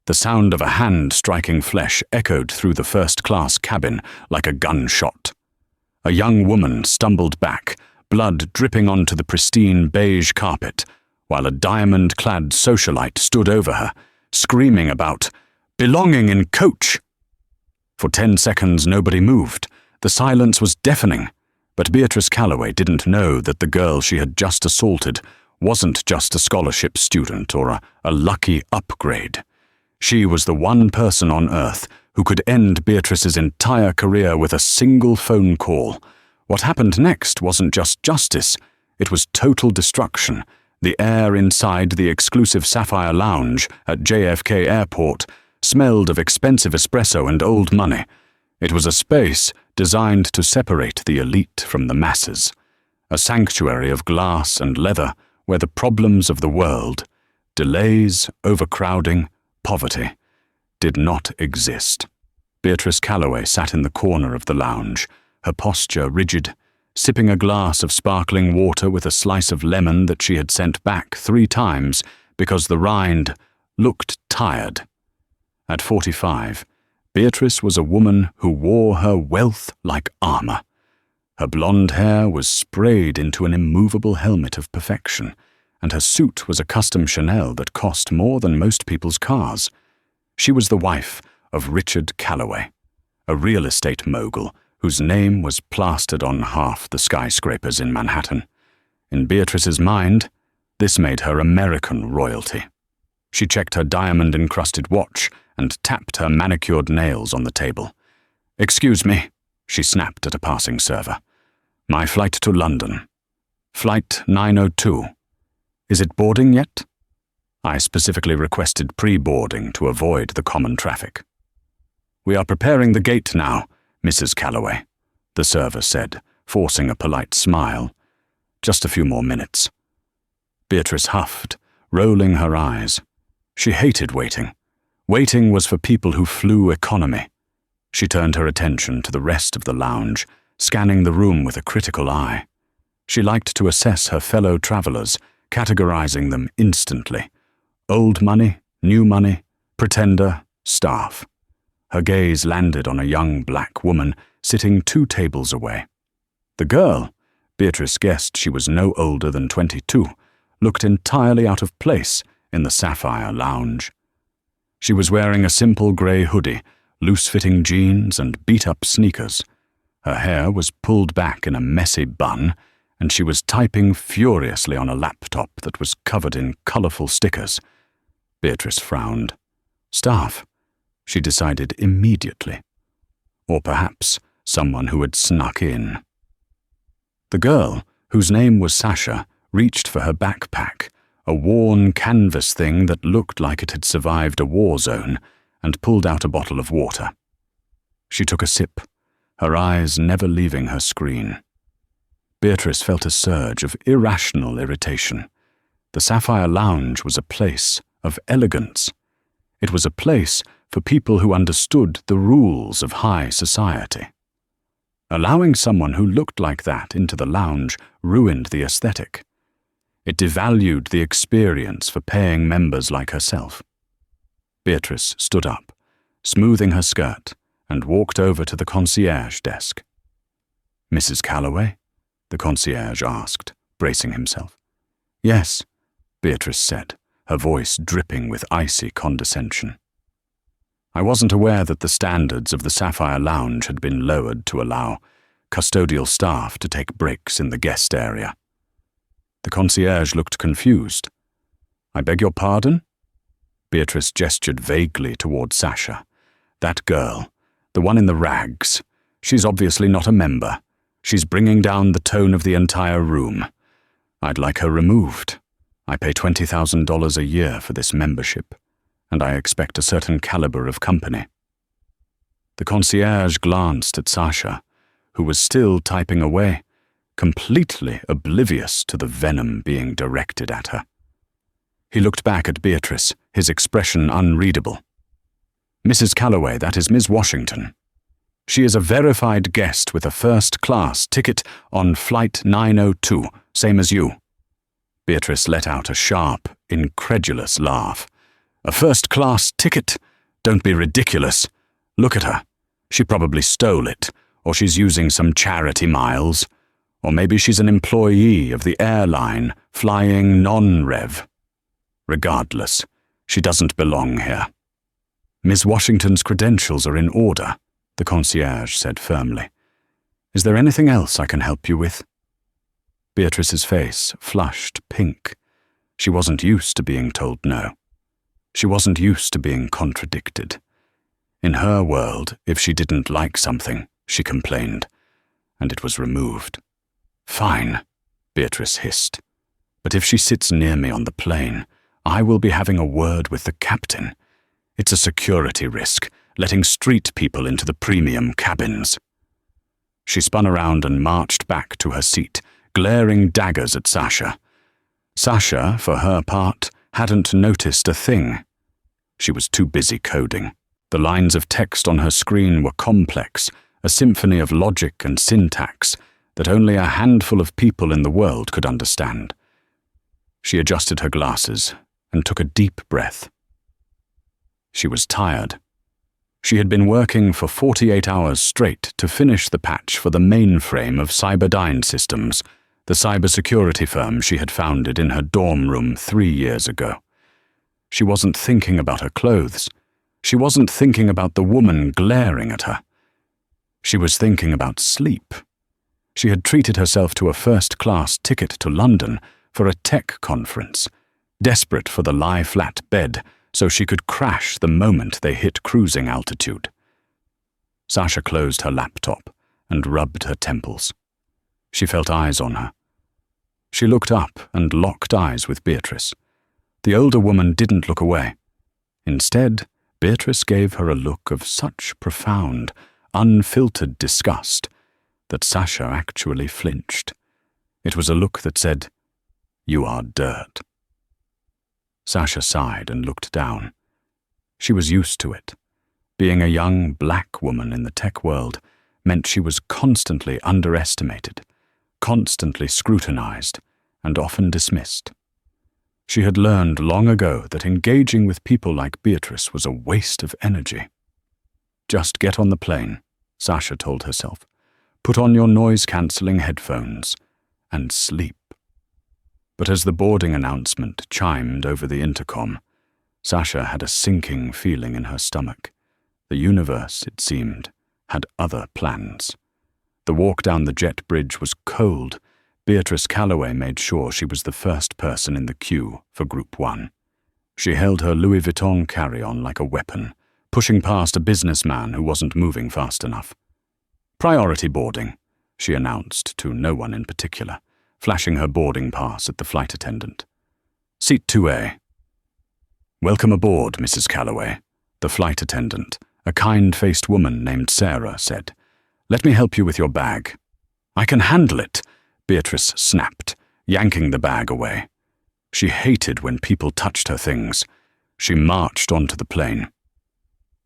The sound of a hand striking flesh echoed through the first-class cabin like a gunshot. A young woman stumbled back, blood dripping onto the pristine beige carpet, while a diamond-clad socialite stood over her, screaming about belonging in coach. For 10 seconds nobody moved. The silence was deafening, but Beatrice Calloway didn't know that the girl she had just assaulted wasn't just a scholarship student or a lucky upgrade. She was the one person on Earth who could end Beatrice's entire career with a single phone call. What happened next wasn't just justice, it was total destruction. The air inside the exclusive Sapphire Lounge at JFK Airport smelled of expensive espresso and old money. It was a space designed to separate the elite from the masses, a sanctuary of glass and leather where the problems of the world, delays, overcrowding, poverty, did not exist. Beatrice Calloway sat in the corner of the lounge, her posture rigid, sipping a glass of sparkling water with a slice of lemon that she had sent back 3 times because the rind looked tired. At 45, Beatrice was a woman who wore her wealth like armor. Her blonde hair was sprayed into an immovable helmet of perfection, and her suit was a custom Chanel that cost more than most people's cars. She was the wife of Richard Calloway, a real estate mogul whose name was plastered on half the skyscrapers in Manhattan. In Beatrice's mind, this made her American royalty. She checked her diamond-encrusted watch and tapped her manicured nails on the table. "Excuse me," she snapped at a passing server. "My flight to London. Flight 902. Is it boarding yet?" I specifically requested pre-boarding to avoid the common traffic. "We are preparing the gate now, Mrs. Calloway," the server said, forcing a polite smile. "Just a few more minutes." Beatrice huffed, rolling her eyes. She hated waiting. Waiting was for people who flew economy. She turned her attention to the rest of the lounge, scanning the room with a critical eye. She liked to assess her fellow travelers, categorizing them instantly. Old money, new money, pretender, staff. Her gaze landed on a young black woman sitting 2 tables away. The girl, Beatrice guessed she was no older than 22, looked entirely out of place in the Sapphire Lounge. She was wearing a simple grey hoodie, loose-fitting jeans, and beat-up sneakers. Her hair was pulled back in a messy bun, and she was typing furiously on a laptop that was covered in colourful stickers. Beatrice frowned. Staff, she decided immediately. Or perhaps someone who had snuck in. The girl, whose name was Sasha, reached for her backpack, a worn canvas thing that looked like it had survived a war zone, and pulled out a bottle of water. She took a sip, her eyes never leaving her screen. Beatrice felt a surge of irrational irritation. The Sapphire Lounge was a place of elegance. It was a place for people who understood the rules of high society. Allowing someone who looked like that into the lounge ruined the aesthetic. It devalued the experience for paying members like herself. Beatrice stood up, smoothing her skirt, and walked over to the concierge desk. "Mrs. Calloway?" the concierge asked, bracing himself. "Yes," Beatrice said, her voice dripping with icy condescension. I wasn't aware that the standards of the Sapphire Lounge had been lowered to allow custodial staff to take breaks in the guest area. The concierge looked confused. "I beg your pardon?" Beatrice gestured vaguely toward Sasha. "That girl, the one in the rags. She's obviously not a member. She's bringing down the tone of the entire room. I'd like her removed. I pay $20,000 a year for this membership, and I expect a certain caliber of company." The concierge glanced at Sasha, who was still typing away, completely oblivious to the venom being directed at her. He looked back at Beatrice, his expression unreadable. "Mrs. Calloway, that is Ms. Washington. She is a verified guest with a first-class ticket on Flight 902, same as you." Beatrice let out a sharp, incredulous laugh. A first-class ticket? Don't be ridiculous. Look at her. She probably stole it, or she's using some charity miles. Or maybe she's an employee of the airline, flying non-rev. Regardless, she doesn't belong here. Ms. Washington's credentials are in order, the concierge said firmly. Is there anything else I can help you with? Beatrice's face flushed pink. She wasn't used to being told no. She wasn't used to being contradicted. In her world, if she didn't like something, she complained, and it was removed. Fine, Beatrice hissed. But if she sits near me on the plane, I will be having a word with the captain. It's a security risk, letting street people into the premium cabins. She spun around and marched back to her seat, glaring daggers at Sasha. Sasha, for her part, hadn't noticed a thing. She was too busy coding. The lines of text on her screen were complex, a symphony of logic and syntax that only a handful of people in the world could understand. She adjusted her glasses and took a deep breath. She was tired. She had been working for 48 hours straight to finish the patch for the mainframe of Cyberdyne Systems, the cybersecurity firm she had founded in her dorm room 3 years ago. She wasn't thinking about her clothes. She wasn't thinking about the woman glaring at her. She was thinking about sleep. She had treated herself to a first-class ticket to London for a tech conference, desperate for the lie-flat bed so she could crash the moment they hit cruising altitude. Sasha closed her laptop and rubbed her temples. She felt eyes on her. She looked up and locked eyes with Beatrice. The older woman didn't look away. Instead, Beatrice gave her a look of such profound, unfiltered disgust that Sasha actually flinched. It was a look that said, "You are dirt." Sasha sighed and looked down. She was used to it. Being a young black woman in the tech world meant she was constantly underestimated, constantly scrutinized, and often dismissed. She had learned long ago that engaging with people like Beatrice was a waste of energy. Just get on the plane, Sasha told herself. Put on your noise-cancelling headphones and sleep. But as the boarding announcement chimed over the intercom, Sasha had a sinking feeling in her stomach. The universe, it seemed, had other plans. The walk down the jet bridge was cold. Beatrice Calloway made sure she was the first person in the queue for Group 1. She held her Louis Vuitton carry-on like a weapon, pushing past a businessman who wasn't moving fast enough. "Priority boarding," she announced to no one in particular, flashing her boarding pass at the flight attendant. "Seat 2A. "Welcome aboard, Mrs. Calloway," the flight attendant, a kind-faced woman named Sarah, said. "Let me help you with your bag." "I can handle it," Beatrice snapped, yanking the bag away. She hated when people touched her things. She marched onto the plane.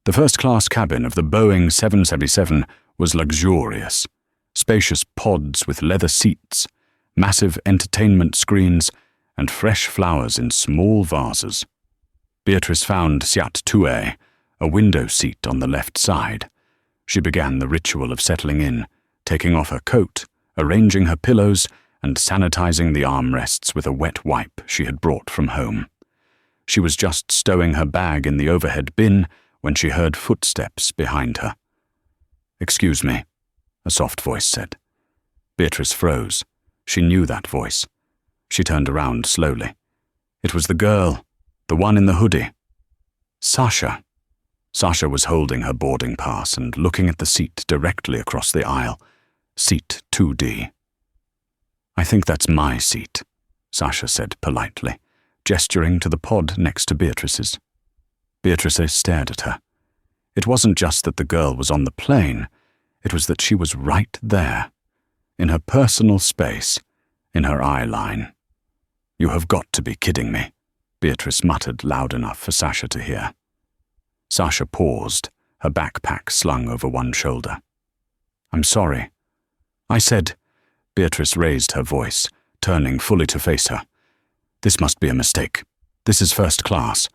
The first-class cabin of the Boeing 777 was luxurious. Spacious pods with leather seats, massive entertainment screens, and fresh flowers in small vases. Beatrice found Seat 2A, a window seat on the left side. She began the ritual of settling in, taking off her coat, arranging her pillows, and sanitizing the armrests with a wet wipe she had brought from home. She was just stowing her bag in the overhead bin when she heard footsteps behind her. "Excuse me," a soft voice said. Beatrice froze. She knew that voice. She turned around slowly. It was the girl, the one in the hoodie. Sasha. Sasha was holding her boarding pass and looking at the seat directly across the aisle. Seat 2D. "I think that's my seat," Sasha said politely, gesturing to the pod next to Beatrice's. Beatrice stared at her. It wasn't just that the girl was on the plane, it was that she was right there, in her personal space, in her eye line. "You have got to be kidding me," Beatrice muttered loud enough for Sasha to hear. Sasha paused, her backpack slung over one shoulder. "I'm sorry." "I said," Beatrice raised her voice, turning fully to face her. "This must be a mistake. This is first class.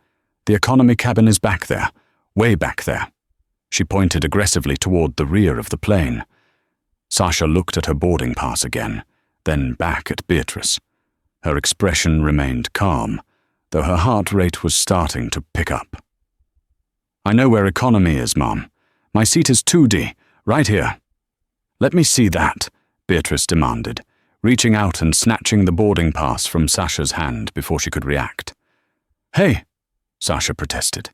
The economy cabin is back there, way back there. She pointed aggressively toward the rear of the plane. Sasha looked at her boarding pass again, then back at Beatrice. Her expression remained calm, though her heart rate was starting to pick up. "I know where economy is, Mom. My seat is 2D, right here." "Let me see that," Beatrice demanded, reaching out and snatching the boarding pass from Sasha's hand before she could react. "Hey," Sasha protested.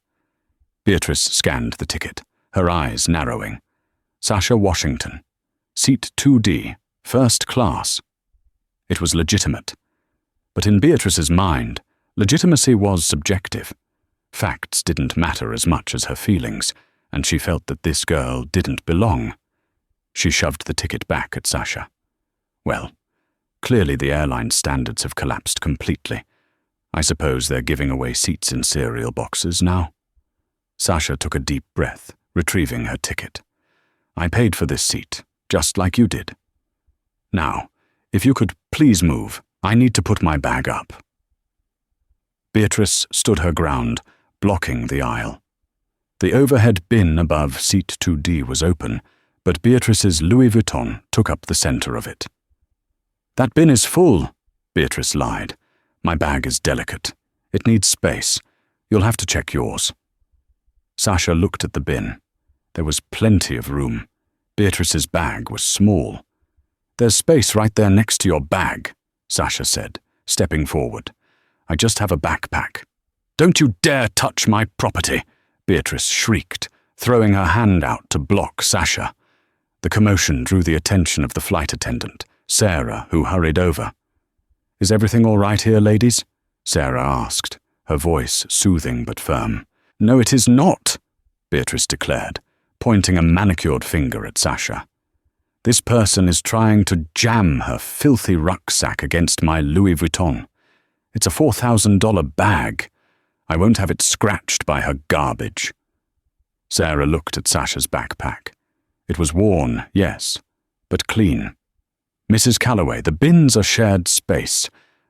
Beatrice scanned the ticket, her eyes narrowing. Sasha Washington, seat 2D, first class. It was legitimate. But in Beatrice's mind, legitimacy was subjective. Facts didn't matter as much as her feelings, and she felt that this girl didn't belong. She shoved the ticket back at Sasha. Well, clearly the airline standards have collapsed completely. I suppose they're giving away seats in cereal boxes now. Sasha took a deep breath, retrieving her ticket. "I paid for this seat, just like you did. Now, if you could please move, I need to put my bag up." Beatrice stood her ground, blocking the aisle. The overhead bin above seat 2D was open, but Beatrice's Louis Vuitton took up the center of it. "That bin is full," Beatrice lied. "My bag is delicate. It needs space. You'll have to check yours." Sasha looked at the bin. There was plenty of room. Beatrice's bag was small. "There's space right there next to your bag," Sasha said, stepping forward. "I just have a backpack." "Don't you dare touch my property," Beatrice shrieked, throwing her hand out to block Sasha. The commotion drew the attention of the flight attendant, Sarah, who hurried over. "Is everything all right here, ladies?" Sarah asked, her voice soothing but firm. "No, it is not," Beatrice declared, pointing a manicured finger at Sasha. "This person is trying to jam her filthy rucksack against my Louis Vuitton. It's a $4,000 bag. I won't have it scratched by her garbage." Sarah looked at Sasha's backpack. It was worn, yes, but clean. "Mrs. Calloway, the bins are shared space.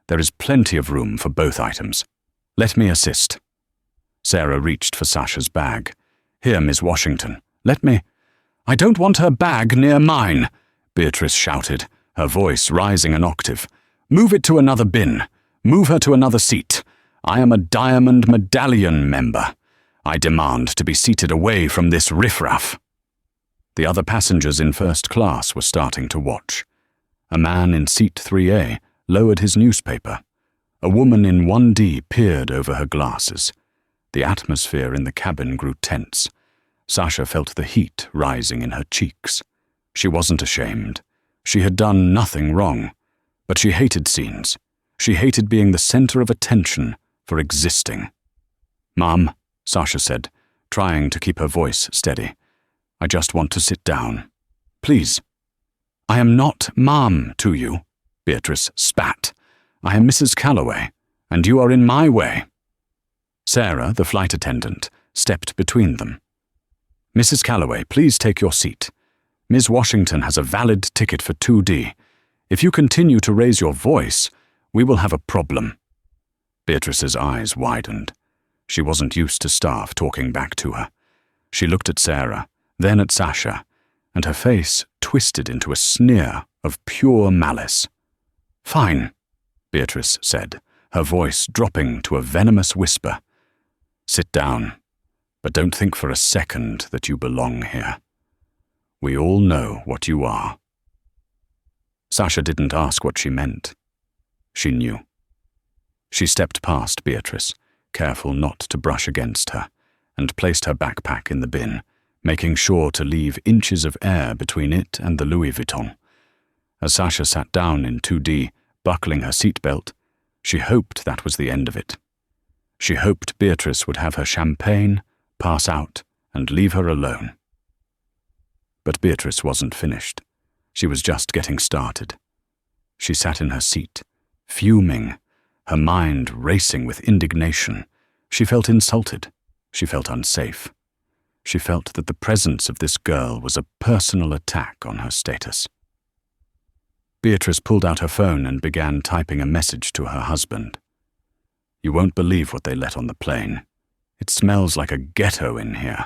There is plenty of room for both items. Let me assist." Sarah reached for Sasha's bag. "Here, Miss Washington, let me—" "I don't want her bag near mine," Beatrice shouted, her voice rising an octave. "Move it to another bin. Move her to another seat. I am a Diamond Medallion member. I demand to be seated away from this riffraff." The other passengers in first class were starting to watch. A man in seat 3A lowered his newspaper. A woman in 1D peered over her glasses. The atmosphere in the cabin grew tense. Sasha felt the heat rising in her cheeks. She wasn't ashamed. She had done nothing wrong. But she hated scenes. She hated being the center of attention for existing. "Mom," Sasha said, trying to keep her voice steady. "I just want to sit down. Please." "I am not Mom to you," Beatrice spat. "I am Mrs. Calloway, and you are in my way." Sarah, the flight attendant, stepped between them. "Mrs. Calloway, please take your seat. Ms. Washington has a valid ticket for 2D. If you continue to raise your voice, we will have a problem." Beatrice's eyes widened. She wasn't used to staff talking back to her. She looked at Sarah, then at Sasha, and her face twisted into a sneer of pure malice. "Fine," Beatrice said, her voice dropping to a venomous whisper. "Sit down, but don't think for a second that you belong here. We all know what you are." Sasha didn't ask what she meant. She knew. She stepped past Beatrice, careful not to brush against her, and placed her backpack in the bin, making sure to leave inches of air between it and the Louis Vuitton. As Sasha sat down in 2D, buckling her seatbelt, she hoped that was the end of it. She hoped Beatrice would have her champagne, pass out, and leave her alone. But Beatrice wasn't finished. She was just getting started. She sat in her seat, fuming, her mind racing with indignation. She felt insulted. She felt unsafe. She felt that the presence of this girl was a personal attack on her status. Beatrice pulled out her phone and began typing a message to her husband. "You won't believe what they let on the plane. It smells like a ghetto in here.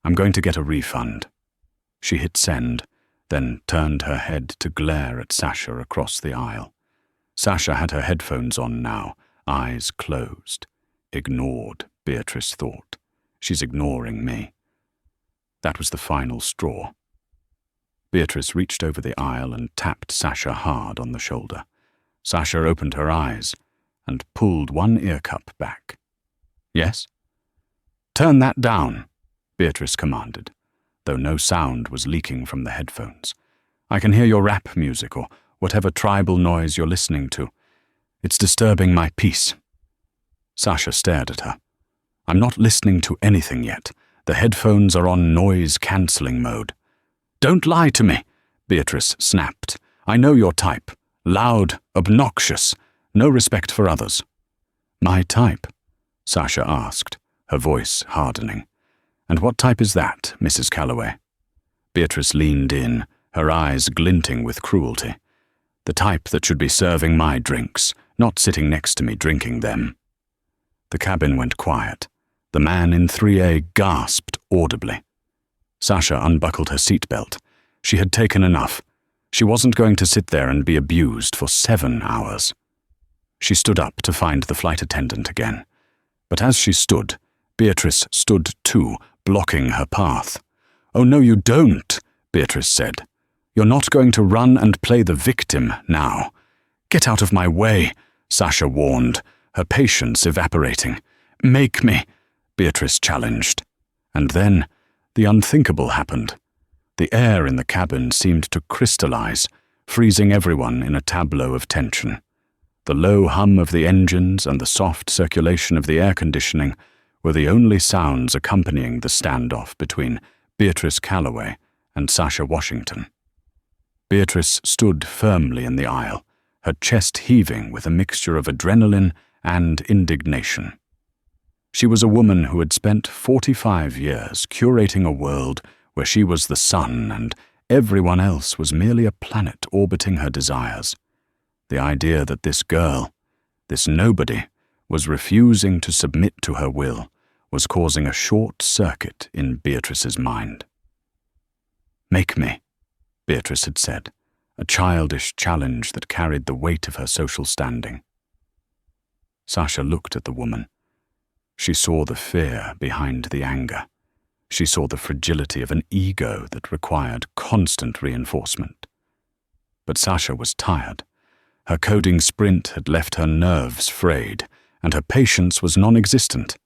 I'm going to get a refund." She hit send, then turned her head to glare at Sasha across the aisle. Sasha had her headphones on now, eyes closed. Ignored, Beatrice thought. She's ignoring me. That was the final straw. Beatrice reached over the aisle and tapped Sasha hard on the shoulder. Sasha opened her eyes and pulled one ear cup back. "Yes?" "Turn that down," Beatrice commanded, though no sound was leaking from the headphones. "I can hear your rap music or whatever tribal noise you're listening to. It's disturbing my peace." Sasha stared at her. "I'm not listening to anything yet. The headphones are on noise-cancelling mode." "Don't lie to me," Beatrice snapped. "I know your type. Loud, obnoxious, no respect for others." "My type?" Sasha asked, her voice hardening. "And what type is that, Mrs. Calloway?" Beatrice leaned in, her eyes glinting with cruelty. "The type that should be serving my drinks, not sitting next to me drinking them." The cabin went quiet. The man in 3A gasped audibly. Sasha unbuckled her seatbelt. She had taken enough. She wasn't going to sit there and be abused for 7 hours. She stood up to find the flight attendant again. But as she stood, Beatrice stood too, blocking her path. "Oh, no, you don't," Beatrice said. "You're not going to run and play the victim now." "Get out of my way," Sasha warned, her patience evaporating. "Make me," Beatrice challenged. And then the unthinkable happened. The air in the cabin seemed to crystallize, freezing everyone in a tableau of tension. The low hum of the engines and the soft circulation of the air conditioning were the only sounds accompanying the standoff between Beatrice Calloway and Sasha Washington. Beatrice stood firmly in the aisle, her chest heaving with a mixture of adrenaline and indignation. She was a woman who had spent 45 years curating a world where she was the sun and everyone else was merely a planet orbiting her desires. The idea that this girl, this nobody, was refusing to submit to her will was causing a short circuit in Beatrice's mind. "Make me," Beatrice had said, a childish challenge that carried the weight of her social standing. Sasha looked at the woman. She saw the fear behind the anger. She saw the fragility of an ego that required constant reinforcement. But Sasha was tired. Her coding sprint had left her nerves frayed, and her patience was non-existent.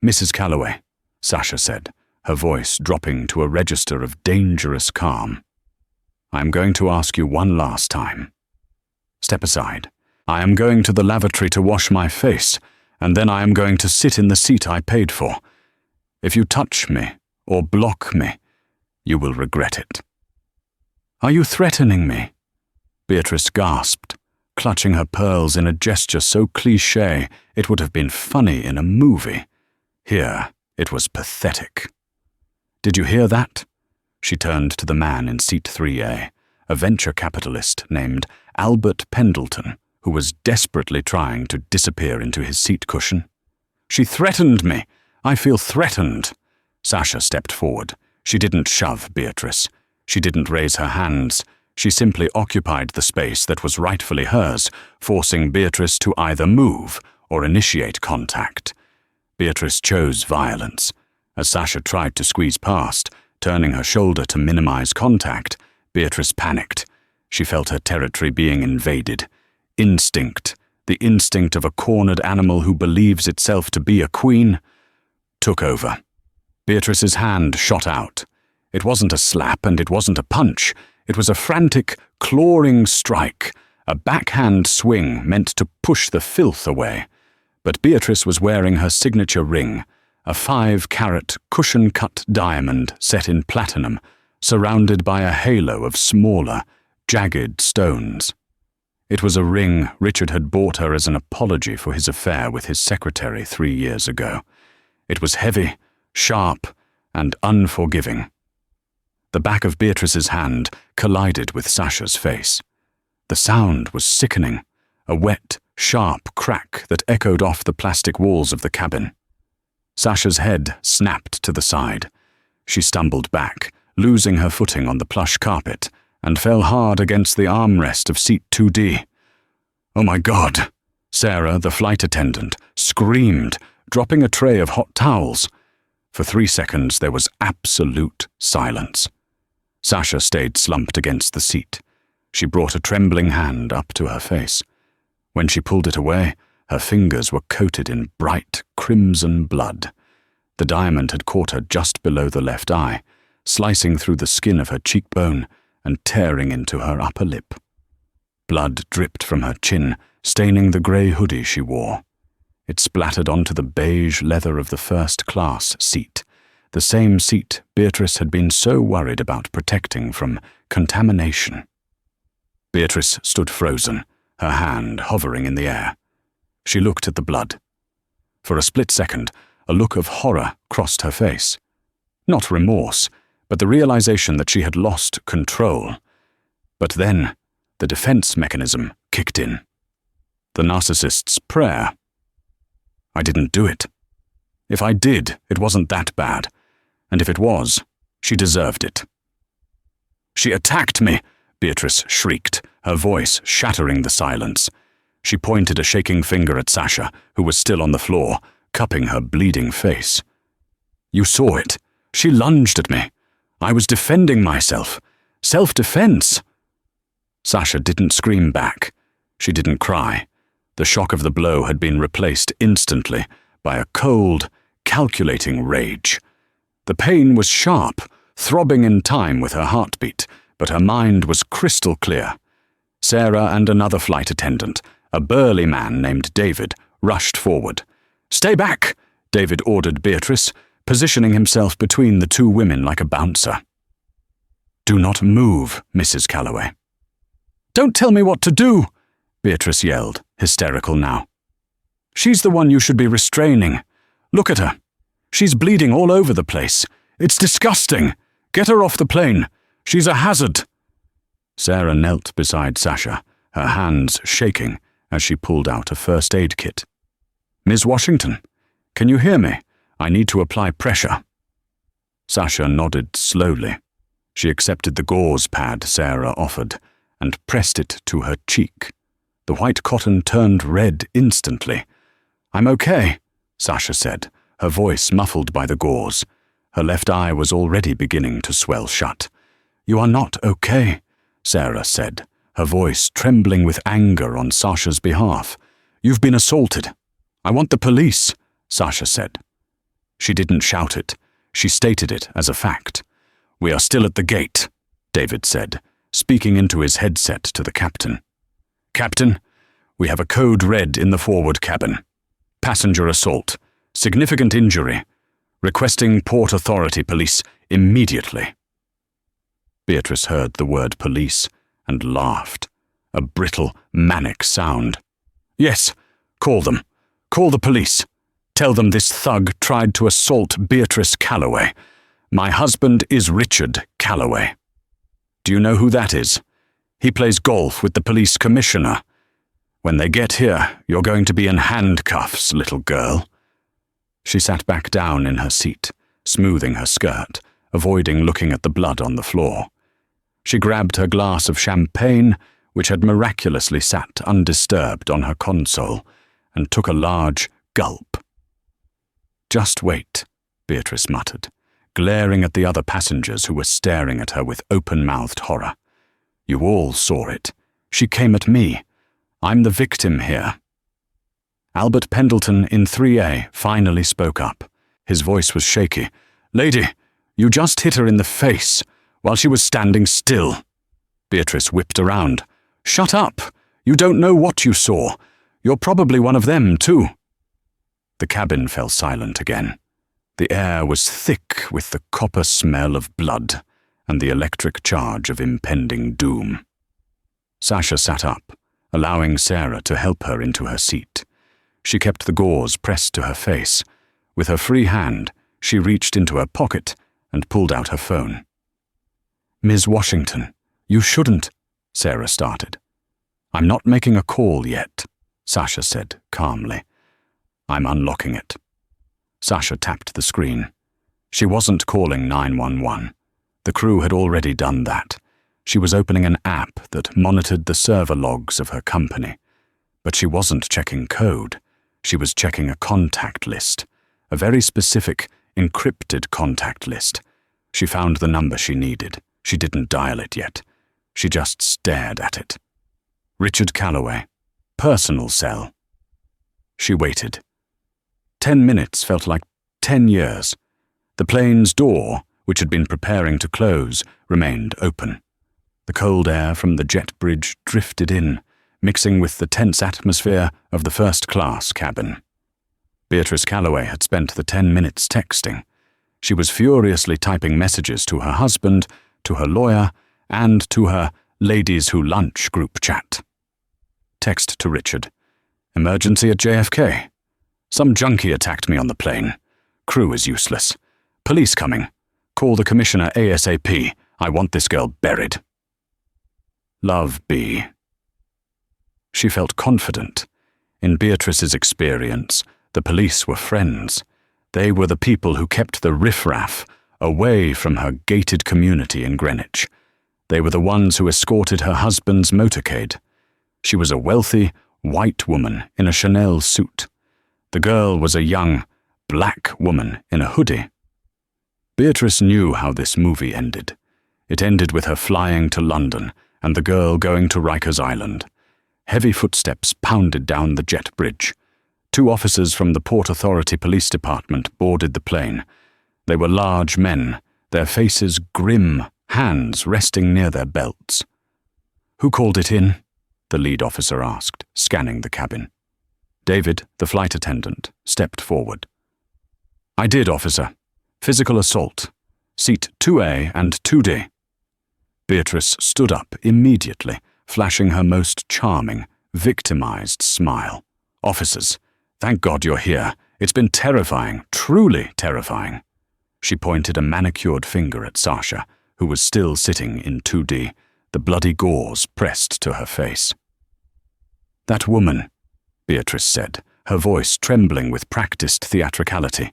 "Mrs. Calloway," Sasha said, her voice dropping to a register of dangerous calm. "I am going to ask you one last time. Step aside. I am going to the lavatory to wash my face, and then I am going to sit in the seat I paid for. If you touch me or block me, you will regret it." "Are you threatening me?" Beatrice gasped, clutching her pearls in a gesture so cliché it would have been funny in a movie. Here, it was pathetic. "Did you hear that?" She turned to the man in seat 3A, a venture capitalist named Albert Pendleton, who was desperately trying to disappear into his seat cushion. "She threatened me. I feel threatened." Sasha stepped forward. She didn't shove Beatrice. She didn't raise her hands. She simply occupied the space that was rightfully hers, forcing Beatrice to either move or initiate contact. Beatrice chose violence. As Sasha tried to squeeze past, turning her shoulder to minimize contact, Beatrice panicked. She felt her territory being invaded. Instinct, the instinct of a cornered animal who believes itself to be a queen, took over. Beatrice's hand shot out. It wasn't a slap and it wasn't a punch. It was a frantic, clawing strike, a backhand swing meant to push the filth away. But Beatrice was wearing her signature ring, a 5-carat cushion-cut diamond set in platinum, surrounded by a halo of smaller, jagged stones. It was a ring Richard had bought her as an apology for his affair with his secretary 3 years ago. It was heavy, sharp, and unforgiving. The back of Beatrice's hand collided with Sasha's face. The sound was sickening, a wet, sharp crack that echoed off the plastic walls of the cabin. Sasha's head snapped to the side. She stumbled back, losing her footing on the plush carpet, and fell hard against the armrest of seat 2D. "Oh my God!" Sarah, the flight attendant, screamed, dropping a tray of hot towels. For 3 seconds there was absolute silence. Sasha stayed slumped against the seat. She brought a trembling hand up to her face. When she pulled it away, her fingers were coated in bright crimson blood. The diamond had caught her just below the left eye, slicing through the skin of her cheekbone and tearing into her upper lip. Blood dripped from her chin, staining the grey hoodie she wore. It splattered onto the beige leather of the first-class seat, the same seat Beatrice had been so worried about protecting from contamination. Beatrice stood frozen, her hand hovering in the air. She looked at the blood. For a split second, a look of horror crossed her face. Not remorse, but the realization that she had lost control. But then, the defense mechanism kicked in. The narcissist's prayer. I didn't do it. If I did, it wasn't that bad. And if it was, she deserved it. "She attacked me!" Beatrice shrieked, her voice shattering the silence. She pointed a shaking finger at Sasha, who was still on the floor, cupping her bleeding face. "You saw it. She lunged at me. I was defending myself. Self-defense." Sasha didn't scream back. She didn't cry. The shock of the blow had been replaced instantly by a cold, calculating rage. The pain was sharp, throbbing in time with her heartbeat, but her mind was crystal clear. Sarah and another flight attendant, a burly man named David, rushed forward. "Stay back!" David ordered Beatrice, positioning himself between the two women like a bouncer. "Do not move, Mrs. Calloway." "Don't tell me what to do!" Beatrice yelled, hysterical now. "She's the one you should be restraining. Look at her. She's bleeding all over the place. It's disgusting. Get her off the plane. She's a hazard." Sarah knelt beside Sasha, her hands shaking as she pulled out a first aid kit. "Ms. Washington, can you hear me? I need to apply pressure." Sasha nodded slowly. She accepted the gauze pad Sarah offered and pressed it to her cheek. The white cotton turned red instantly. "I'm okay," Sasha said, her voice muffled by the gauze. Her left eye was already beginning to swell shut. "You are not okay," Sarah said, her voice trembling with anger on Sasha's behalf. "You've been assaulted." "I want the police," Sasha said. She didn't shout it. She stated it as a fact. "We are still at the gate," David said, speaking into his headset to the captain. "Captain, we have a code red in the forward cabin. Passenger assault. Significant injury. Requesting Port Authority police immediately." Beatrice heard the word police and laughed, a brittle, manic sound. "Yes, call them. Call the police. Tell them this thug tried to assault Beatrice Calloway. My husband is Richard Calloway. Do you know who that is? He plays golf with the police commissioner. When they get here, you're going to be in handcuffs, little girl." She sat back down in her seat, smoothing her skirt, avoiding looking at the blood on the floor. She grabbed her glass of champagne, which had miraculously sat undisturbed on her console, and took a large gulp. "Just wait," Beatrice muttered, glaring at the other passengers who were staring at her with open-mouthed horror. "You all saw it. She came at me. I'm the victim here." Albert Pendleton in 3A finally spoke up. His voice was shaky. "Lady, you just hit her in the face while she was standing still." Beatrice whipped around. "Shut up! You don't know what you saw. You're probably one of them, too." The cabin fell silent again. The air was thick with the copper smell of blood and the electric charge of impending doom. Sasha sat up, allowing Sarah to help her into her seat. She kept the gauze pressed to her face. With her free hand, she reached into her pocket and pulled out her phone. "Ms. Washington, you shouldn't," Sarah started. "I'm not making a call yet," Sasha said calmly. "I'm unlocking it." Sasha tapped the screen. She wasn't calling 911. The crew had already done that. She was opening an app that monitored the server logs of her company. But she wasn't checking code. She was checking a contact list, a very specific, encrypted contact list. She found the number she needed. She didn't dial it yet. She just stared at it. Richard Calloway. Personal cell. She waited. 10 minutes felt like 10 years. The plane's door, which had been preparing to close, remained open. The cold air from the jet bridge drifted in, mixing with the tense atmosphere of the first-class cabin. Beatrice Calloway had spent the 10 minutes texting. She was furiously typing messages to her husband, to her lawyer, and to her Ladies Who Lunch group chat. Text to Richard. Emergency at JFK. Some junkie attacked me on the plane. Crew is useless. Police coming. Call the commissioner ASAP. I want this girl buried. Love, B. She felt confident. In Beatrice's experience, the police were friends. They were the people who kept the riffraff away from her gated community in Greenwich. They were the ones who escorted her husband's motorcade. She was a wealthy, white woman in a Chanel suit. The girl was a young, black woman in a hoodie. Beatrice knew how this movie ended. It ended with her flying to London and the girl going to Rikers Island. Heavy footsteps pounded down the jet bridge. 2 officers from the Port Authority Police Department boarded the plane. They were large men, their faces grim, hands resting near their belts. "Who called it in?" the lead officer asked, scanning the cabin. David, the flight attendant, stepped forward. "I did, officer. Physical assault. Seat 2A and 2D. Beatrice stood up immediately, flashing her most charming, victimized smile. "Officers, thank God you're here. It's been terrifying, truly terrifying." She pointed a manicured finger at Sasha, who was still sitting in 2D, the bloody gauze pressed to her face. "That woman," Beatrice said, her voice trembling with practiced theatricality.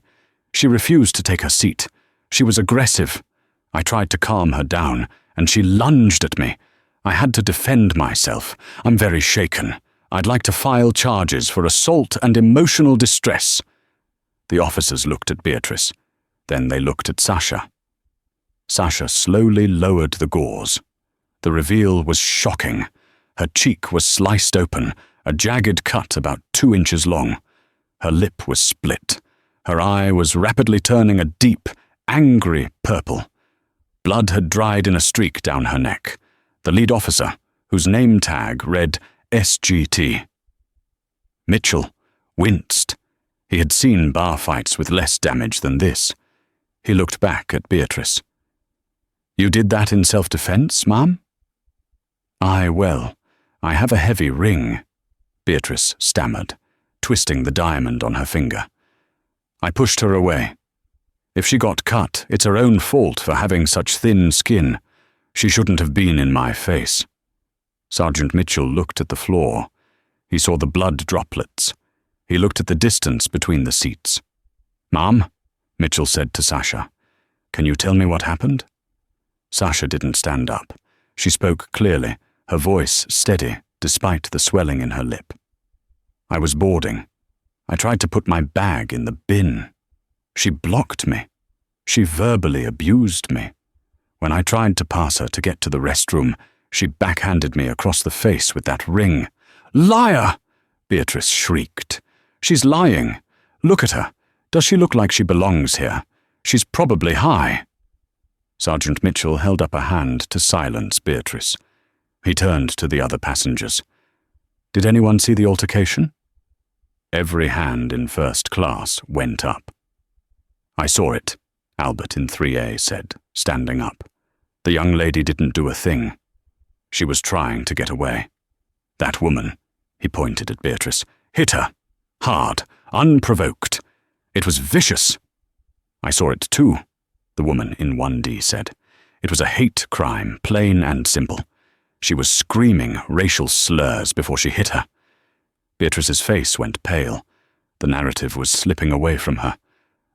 "She refused to take her seat. She was aggressive. I tried to calm her down, and she lunged at me. I had to defend myself. I'm very shaken. I'd like to file charges for assault and emotional distress." The officers looked at Beatrice. Then they looked at Sasha. Sasha slowly lowered the gauze. The reveal was shocking. Her cheek was sliced open, a jagged cut about 2 inches long. Her lip was split. Her eye was rapidly turning a deep, angry purple. Blood had dried in a streak down her neck. The lead officer, whose name tag read SGT. Mitchell winced. He had seen bar fights with less damage than this. He looked back at Beatrice. "You did that in self-defense, ma'am?" Well, I have a heavy ring," Beatrice stammered, twisting the diamond on her finger. "I pushed her away. If she got cut, it's her own fault for having such thin skin. She shouldn't have been in my face." Sergeant Mitchell looked at the floor. He saw the blood droplets. He looked at the distance between the seats. "Ma'am," Mitchell said to Sasha, "can you tell me what happened?" Sasha didn't stand up. She spoke clearly, her voice steady despite the swelling in her lip. "I was boarding. I tried to put my bag in the bin. She blocked me. She verbally abused me. When I tried to pass her to get to the restroom, she backhanded me across the face with that ring." "Liar!" Beatrice shrieked. "She's lying. Look at her. Does she look like she belongs here? She's probably high." Sergeant Mitchell held up a hand to silence Beatrice. He turned to the other passengers. "Did anyone see the altercation?" Every hand in first class went up. "I saw it," Albert in 3A said, standing up. "The young lady didn't do a thing. She was trying to get away. That woman," he pointed at Beatrice, "hit her. Hard, unprovoked. It was vicious." "I saw it too," the woman in 1D said. "It was a hate crime, plain and simple. She was screaming racial slurs before she hit her." Beatrice's face went pale. The narrative was slipping away from her.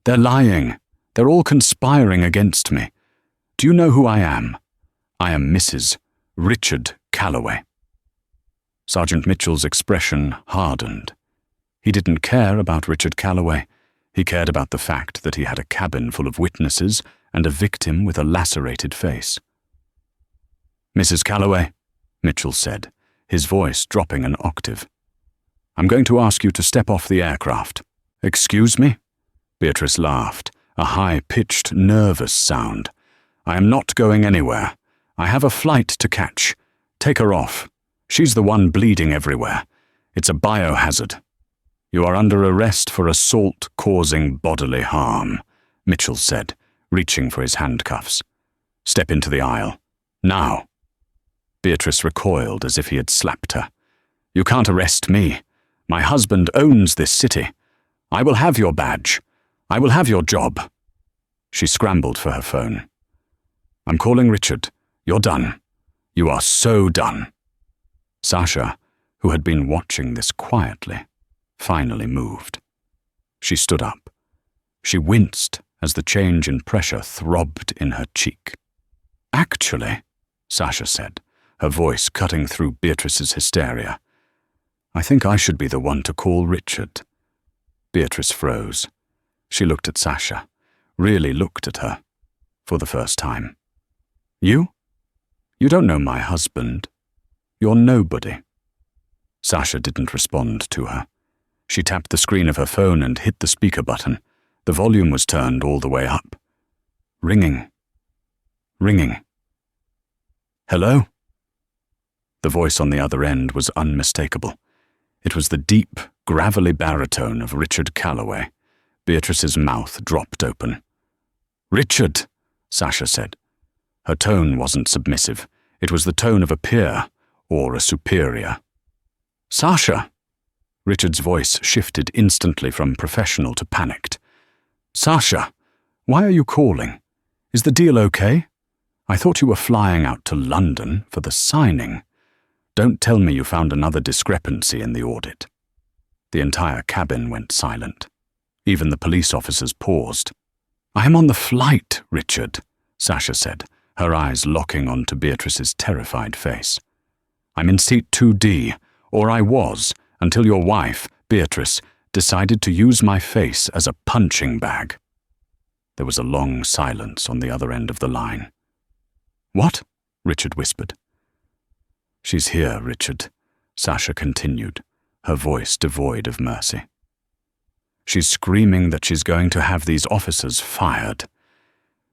They're lying. They're all conspiring against me. Do you know who I am? I am Mrs. Richard Calloway." Sergeant Mitchell's expression hardened. He didn't care about Richard Calloway. He cared about the fact that he had a cabin full of witnesses and a victim with a lacerated face. "Mrs. Calloway," Mitchell said, his voice dropping an octave, "I'm going to ask you to step off the aircraft." "Excuse me?" Beatrice laughed, a high-pitched, nervous sound. "I am not going anywhere. I have a flight to catch. Take her off. She's the one bleeding everywhere. It's a biohazard." "You are under arrest for assault causing bodily harm," Mitchell said, reaching for his handcuffs. "Step into the aisle. Now." Beatrice recoiled as if he had slapped her. "You can't arrest me. My husband owns this city. I will have your badge. I will have your job." She scrambled for her phone. "I'm calling Richard. You're done. You are so done." Sasha, who had been watching this quietly, finally moved. She stood up. She winced as the change in pressure throbbed in her cheek. "Actually," Sasha said, her voice cutting through Beatrice's hysteria, "I think I should be the one to call Richard." Beatrice froze. She looked at Sasha, really looked at her, for the first time. "You? You don't know my husband. You're nobody." Sasha didn't respond to her. She tapped the screen of her phone and hit the speaker button. The volume was turned all the way up. Ringing. Ringing. "Hello?" The voice on the other end was unmistakable. It was the deep, gravelly baritone of Richard Calloway. Beatrice's mouth dropped open. "Richard," Sasha said. Her tone wasn't submissive. It was the tone of a peer or a superior. "Sasha!" Richard's voice shifted instantly from professional to panicked. "Sasha, why are you calling? Is the deal okay? I thought you were flying out to London for the signing. Don't tell me you found another discrepancy in the audit." The entire cabin went silent. Even the police officers paused. "I am on the flight, Richard," Sasha said, her eyes locking onto Beatrice's terrified face. "I'm in seat 2D, or I was, until your wife, Beatrice, decided to use my face as a punching bag." There was a long silence on the other end of the line. "What?" Richard whispered. "She's here, Richard," Sasha continued, her voice devoid of mercy. "She's screaming that she's going to have these officers fired.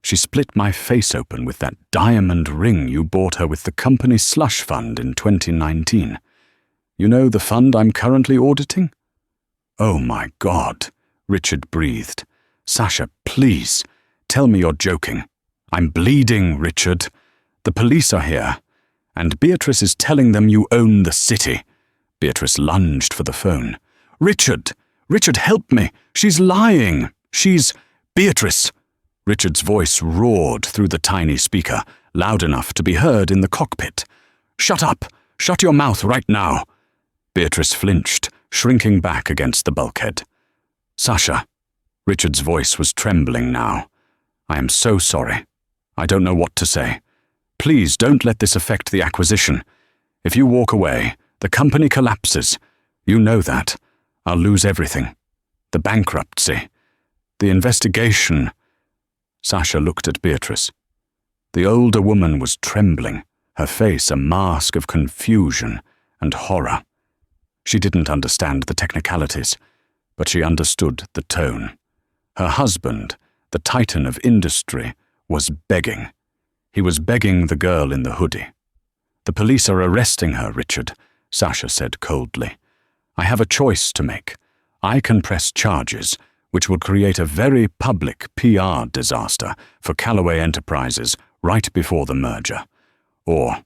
She split my face open with that diamond ring you bought her with the company slush fund in 2019. You know, the fund I'm currently auditing?" "Oh my God," Richard breathed. "Sasha, please, tell me you're joking. I'm bleeding, Richard. The police are here, and Beatrice is telling them you own the city." Beatrice lunged for the phone. "Richard! Richard, help me! She's lying! She's... Beatrice!" Richard's voice roared through the tiny speaker, loud enough to be heard in the cockpit. "Shut up! Shut your mouth right now!" Beatrice flinched, shrinking back against the bulkhead. "Sasha," Richard's voice was trembling now. "I am so sorry. I don't know what to say. Please don't let this affect the acquisition. If you walk away, the company collapses. You know that. I'll lose everything. The bankruptcy. The investigation." Sasha looked at Beatrice. The older woman was trembling, her face a mask of confusion and horror. She didn't understand the technicalities, but she understood the tone. Her husband, the titan of industry, was begging. He was begging the girl in the hoodie. "The police are arresting her, Richard," Sasha said coldly. "I have a choice to make. I can press charges, which will create a very public PR disaster for Calloway Enterprises right before the merger. Or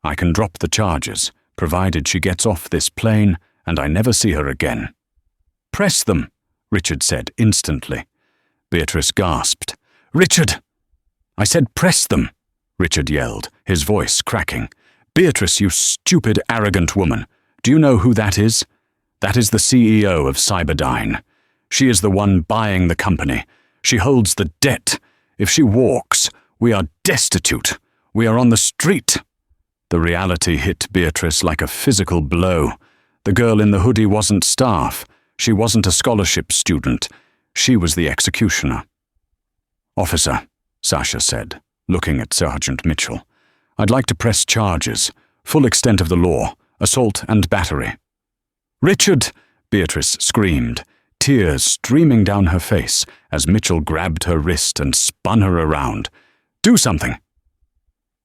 I can drop the charges, provided she gets off this plane and I never see her again." "Press them," Richard said instantly. Beatrice gasped. "Richard!" "I said press them," Richard yelled, his voice cracking. "Beatrice, you stupid, arrogant woman. Do you know who that is? That is the CEO of Cyberdyne. She is the one buying the company. She holds the debt. If she walks, we are destitute. We are on the street." The reality hit Beatrice like a physical blow. The girl in the hoodie wasn't staff. She wasn't a scholarship student. She was the executioner. "Officer," Sasha said, looking at Sergeant Mitchell, "I'd like to press charges. Full extent of the law. Assault and battery." "Richard!" Beatrice screamed, tears streaming down her face as Mitchell grabbed her wrist and spun her around. "Do something!"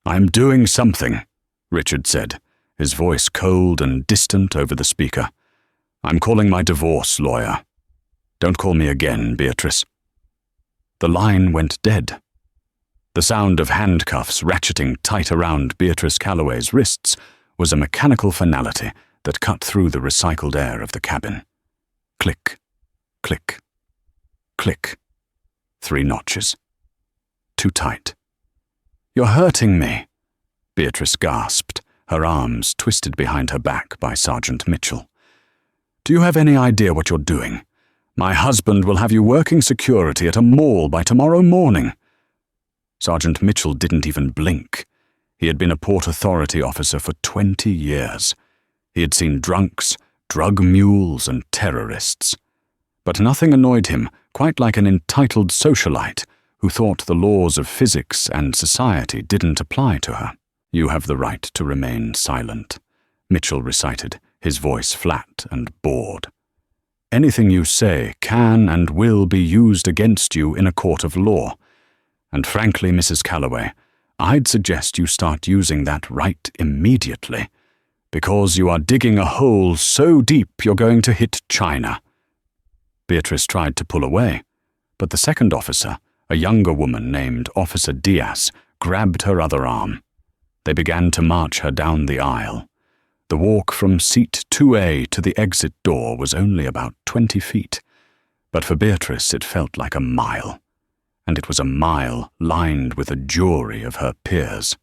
"I'm doing something," Richard said, his voice cold and distant over the speaker. "I'm calling my divorce lawyer. Don't call me again, Beatrice." The line went dead. The sound of handcuffs ratcheting tight around Beatrice Calloway's wrists was a mechanical finality that cut through the recycled air of the cabin. Click, click, click. 3 notches. Too tight. "You're hurting me," Beatrice gasped, her arms twisted behind her back by Sergeant Mitchell. "Do you have any idea what you're doing? My husband will have you working security at a mall by tomorrow morning." Sergeant Mitchell didn't even blink. He had been a Port Authority officer for 20 years. He had seen drunks, drug mules, and terrorists. But nothing annoyed him quite like an entitled socialite who thought the laws of physics and society didn't apply to her. "You have the right to remain silent," Mitchell recited, his voice flat and bored. "Anything you say can and will be used against you in a court of law. And frankly, Mrs. Calloway, I'd suggest you start using that right immediately, because you are digging a hole so deep you're going to hit China." Beatrice tried to pull away, but the second officer, a younger woman named Officer Diaz, grabbed her other arm. They began to march her down the aisle. The walk from seat 2A to the exit door was only about 20 feet, but for Beatrice it felt like a mile. And it was a mile lined with a jury of her peers.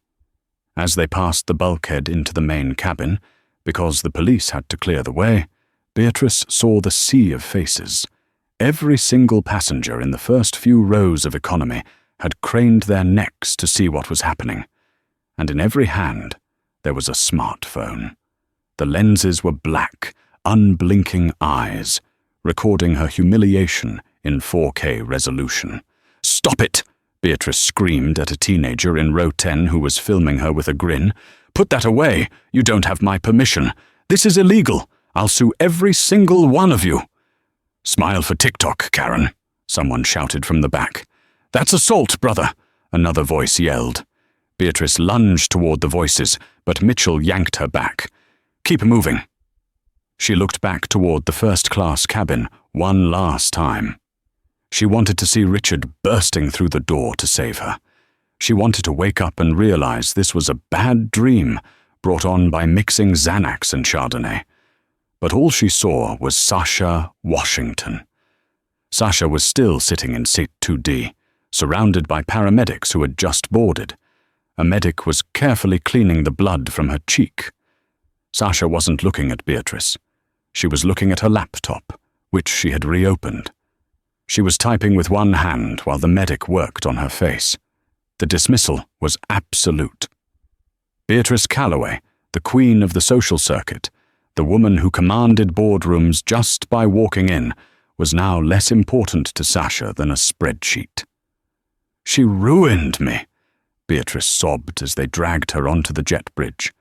As they passed the bulkhead into the main cabin, because the police had to clear the way, Beatrice saw the sea of faces. Every single passenger in the first few rows of economy had craned their necks to see what was happening, and in every hand there was a smartphone. The lenses were black, unblinking eyes, recording her humiliation in 4K resolution. "Stop it!" Beatrice screamed at a teenager in row 10 who was filming her with a grin. "Put that away! You don't have my permission. This is illegal. I'll sue every single one of you." "Smile for TikTok, Karen," someone shouted from the back. "That's assault, brother," another voice yelled. Beatrice lunged toward the voices, but Mitchell yanked her back. "Keep moving." She looked back toward the first-class cabin one last time. She wanted to see Richard bursting through the door to save her. She wanted to wake up and realize this was a bad dream brought on by mixing Xanax and Chardonnay. But all she saw was Sasha Washington. Sasha was still sitting in seat 2D, surrounded by paramedics who had just boarded. A medic was carefully cleaning the blood from her cheek. Sasha wasn't looking at Beatrice. She was looking at her laptop, which she had reopened. She was typing with one hand while the medic worked on her face. The dismissal was absolute. Beatrice Calloway, the queen of the social circuit, the woman who commanded boardrooms just by walking in, was now less important to Sasha than a spreadsheet. "She ruined me," Beatrice sobbed as they dragged her onto the jet bridge.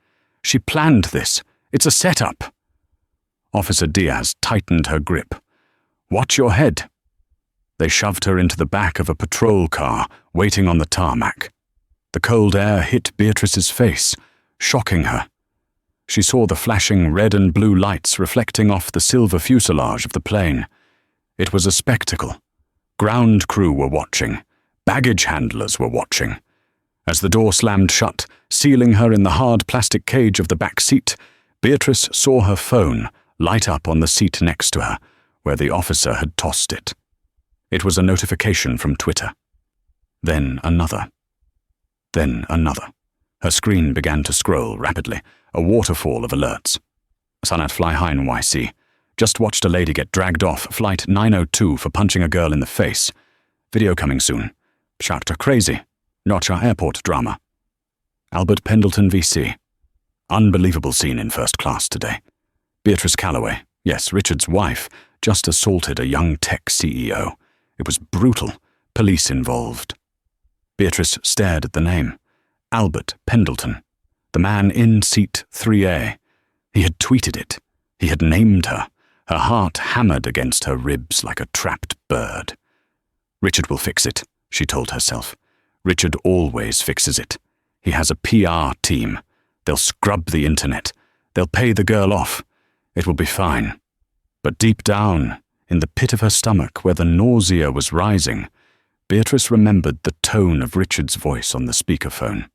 "She planned this. It's a setup." Officer Diaz tightened her grip. "Watch your head." They shoved her into the back of a patrol car, waiting on the tarmac. The cold air hit Beatrice's face, shocking her. She saw the flashing red and blue lights reflecting off the silver fuselage of the plane. It was a spectacle. Ground crew were watching. Baggage handlers were watching. As the door slammed shut, sealing her in the hard plastic cage of the back seat, Beatrice saw her phone light up on the seat next to her, where the officer had tossed it. It was a notification from Twitter. Then another. Then another. Her screen began to scroll rapidly, a waterfall of alerts. Sanat Fly High NYC. Just watched a lady get dragged off flight 902 for punching a girl in the face. Video coming soon. Sharkta crazy. Notcha airport drama. Albert Pendleton VC. Unbelievable scene in first class today. Beatrice Calloway, yes, Richard's wife, just assaulted a young tech CEO. It was brutal. Police involved. Beatrice stared at the name. Albert Pendleton. The man in seat 3A. He had tweeted it. He had named her. Her heart hammered against her ribs like a trapped bird. Richard will fix it, she told herself. Richard always fixes it. He has a PR team. They'll scrub the internet. They'll pay the girl off. It will be fine. But deep down, in the pit of her stomach where the nausea was rising, Beatrice remembered the tone of Richard's voice on the speakerphone.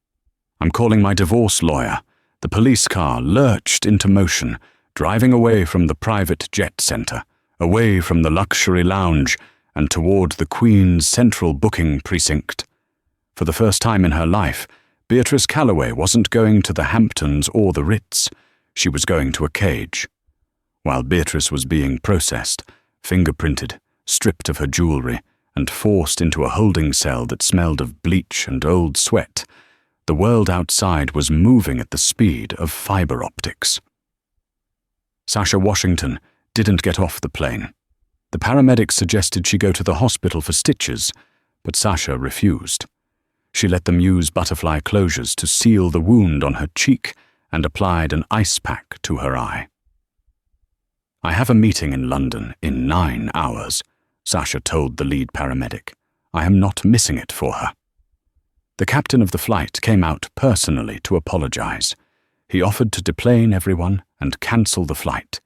I'm calling my divorce lawyer. The police car lurched into motion, driving away from the private jet center, away from the luxury lounge, and toward the Queen's central booking precinct. For the first time in her life, Beatrice Calloway wasn't going to the Hamptons or the Ritz. She was going to a cage. While Beatrice was being processed, fingerprinted, stripped of her jewelry, and forced into a holding cell that smelled of bleach and old sweat, the world outside was moving at the speed of fiber optics. Sasha Washington didn't get off the plane. The paramedics suggested she go to the hospital for stitches, but Sasha refused. She let them use butterfly closures to seal the wound on her cheek and applied an ice pack to her eye. I have a meeting in London in 9 hours, Sasha told the lead paramedic. I am not missing it for her. The captain of the flight came out personally to apologize. He offered to deplane everyone and cancel the flight,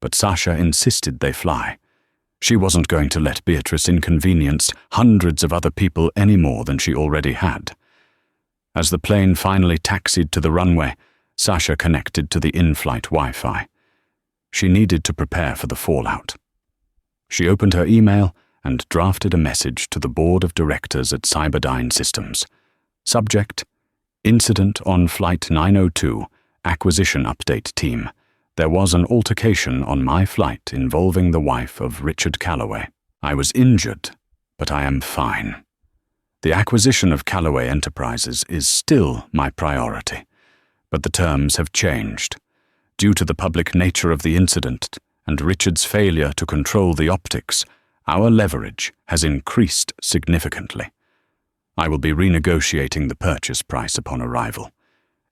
but Sasha insisted they fly. She wasn't going to let Beatrice inconvenience hundreds of other people any more than she already had. As the plane finally taxied to the runway, Sasha connected to the in-flight Wi-Fi. She needed to prepare for the fallout. She opened her email and drafted a message to the board of directors at Cyberdyne Systems. Subject: Incident on Flight 902, Acquisition Update Team. There was an altercation on my flight involving the wife of Richard Calloway. I was injured, but I am fine. The acquisition of Calloway Enterprises is still my priority, but the terms have changed. Due to the public nature of the incident and Richard's failure to control the optics, our leverage has increased significantly. I will be renegotiating the purchase price upon arrival.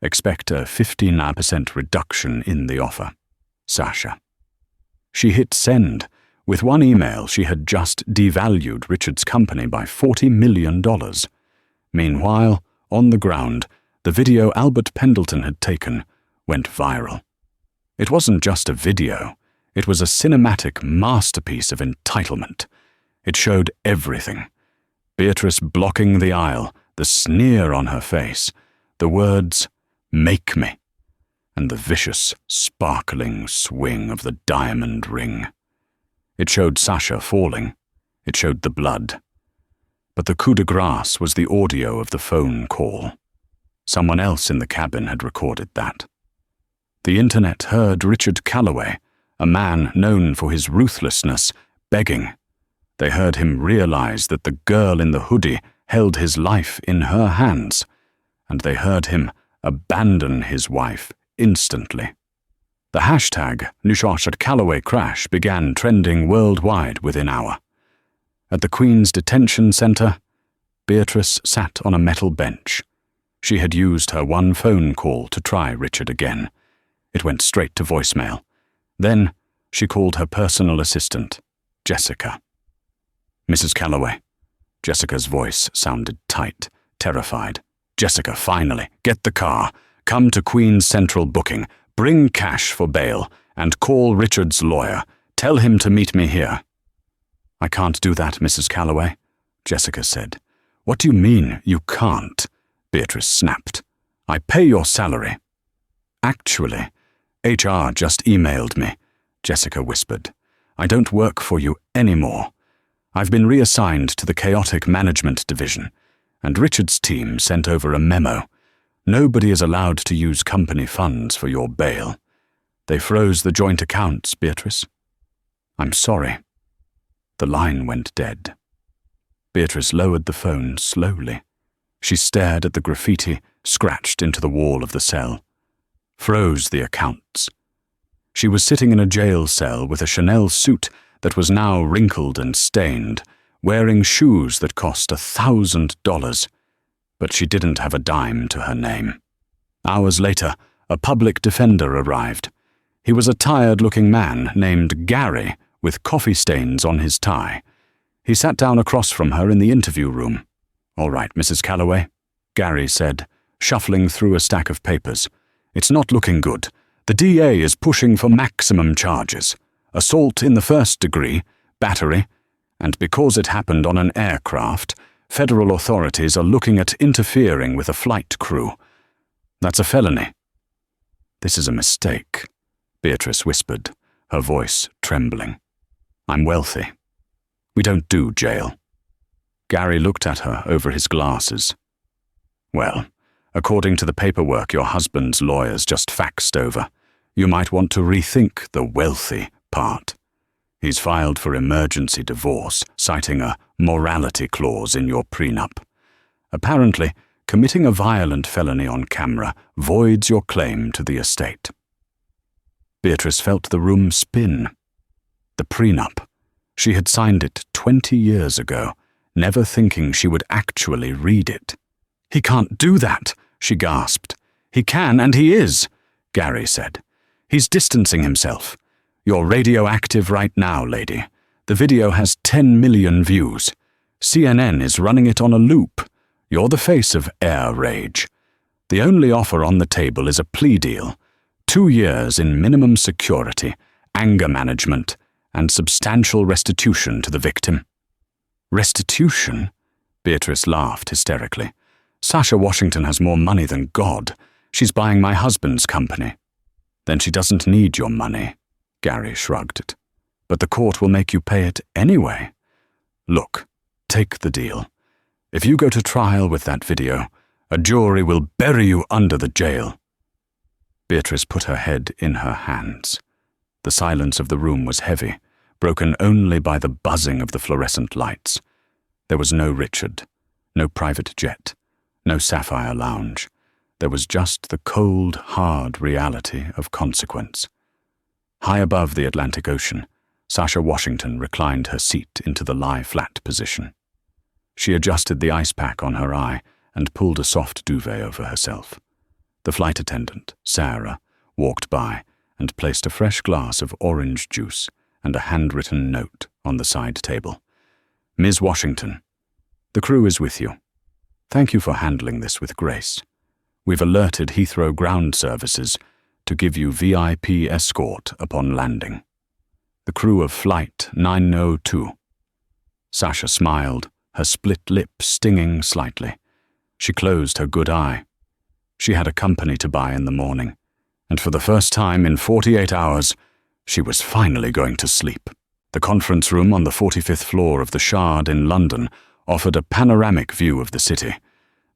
Expect a 15% reduction in the offer. Sasha. She hit send. With one email, she had just devalued Richard's company by $40 million. Meanwhile, on the ground, the video Albert Pendleton had taken went viral. It wasn't just a video. It was a cinematic masterpiece of entitlement. It showed everything. Beatrice blocking the aisle, the sneer on her face, the words, "Make me," and the vicious, sparkling swing of the diamond ring. It showed Sasha falling. It showed the blood. But the coup de grace was the audio of the phone call. Someone else in the cabin had recorded that. The internet heard Richard Calloway, a man known for his ruthlessness, begging. They heard him realize that the girl in the hoodie held his life in her hands, and they heard him abandon his wife instantly. The hashtag #NewSharkCalloway crash began trending worldwide within an hour. At the Queen's detention center, Beatrice sat on a metal bench. She had used her one phone call to try Richard again. It went straight to voicemail. Then she called her personal assistant, Jessica. Mrs. Calloway. Jessica's voice sounded tight, terrified. Jessica, finally, get the car. Come to Queen's Central Booking. Bring cash for bail. And call Richard's lawyer. Tell him to meet me here. I can't do that, Mrs. Calloway, Jessica said. What do you mean, you can't? Beatrice snapped. I pay your salary. Actually, HR just emailed me, Jessica whispered. I don't work for you anymore. I've been reassigned to the Chaotic Management Division, and Richard's team sent over a memo. Nobody is allowed to use company funds for your bail. They froze the joint accounts, Beatrice. I'm sorry." The line went dead. Beatrice lowered the phone slowly. She stared at the graffiti scratched into the wall of the cell. Froze the accounts. She was sitting in a jail cell with a Chanel suit that was now wrinkled and stained, wearing shoes that cost $1,000, but she didn't have a dime to her name. Hours later, a public defender arrived. He was a tired-looking man named Gary with coffee stains on his tie. He sat down across from her in the interview room. "All right, Mrs. Calloway," Gary said, shuffling through a stack of papers. "It's not looking good. The DA is pushing for maximum charges. Assault in the first degree, battery, and because it happened on an aircraft, federal authorities are looking at interfering with a flight crew. That's a felony." "This is a mistake," Beatrice whispered, her voice trembling. "I'm wealthy. We don't do jail." Gary looked at her over his glasses. "Well, according to the paperwork your husband's lawyers just faxed over, you might want to rethink the wealthy part. He's filed for emergency divorce, citing a morality clause in your prenup. Apparently, committing a violent felony on camera voids your claim to the estate." Beatrice felt the room spin. The prenup. She had signed it 20 years ago, never thinking she would actually read it. "He can't do that," she gasped. "He can, and he is," Gary said. "He's distancing himself. You're radioactive right now, lady. The video has 10 million views. CNN is running it on a loop. You're the face of air rage. The only offer on the table is a plea deal. 2 years in minimum security, anger management, and substantial restitution to the victim." "Restitution?" Beatrice laughed hysterically. "Sasha Washington has more money than God. She's buying my husband's company." "Then she doesn't need your money," Gary shrugged it. "But the court will make you pay it anyway. Look, take the deal. If you go to trial with that video, a jury will bury you under the jail." Beatrice put her head in her hands. The silence of the room was heavy, broken only by the buzzing of the fluorescent lights. There was no Richard, no private jet, no sapphire lounge. There was just the cold, hard reality of consequence. High above the Atlantic Ocean, Sasha Washington reclined her seat into the lie-flat position. She adjusted the ice pack on her eye and pulled a soft duvet over herself. The flight attendant, Sarah, walked by and placed a fresh glass of orange juice and a handwritten note on the side table. "Ms. Washington, the crew is with you. Thank you for handling this with grace. We've alerted Heathrow Ground Services to give you VIP escort upon landing. The crew of Flight 902. Sasha smiled, her split lip stinging slightly. She closed her good eye. She had a company to buy in the morning, and for the first time in 48 hours, she was finally going to sleep. The conference room on the 45th floor of the Shard in London offered a panoramic view of the city,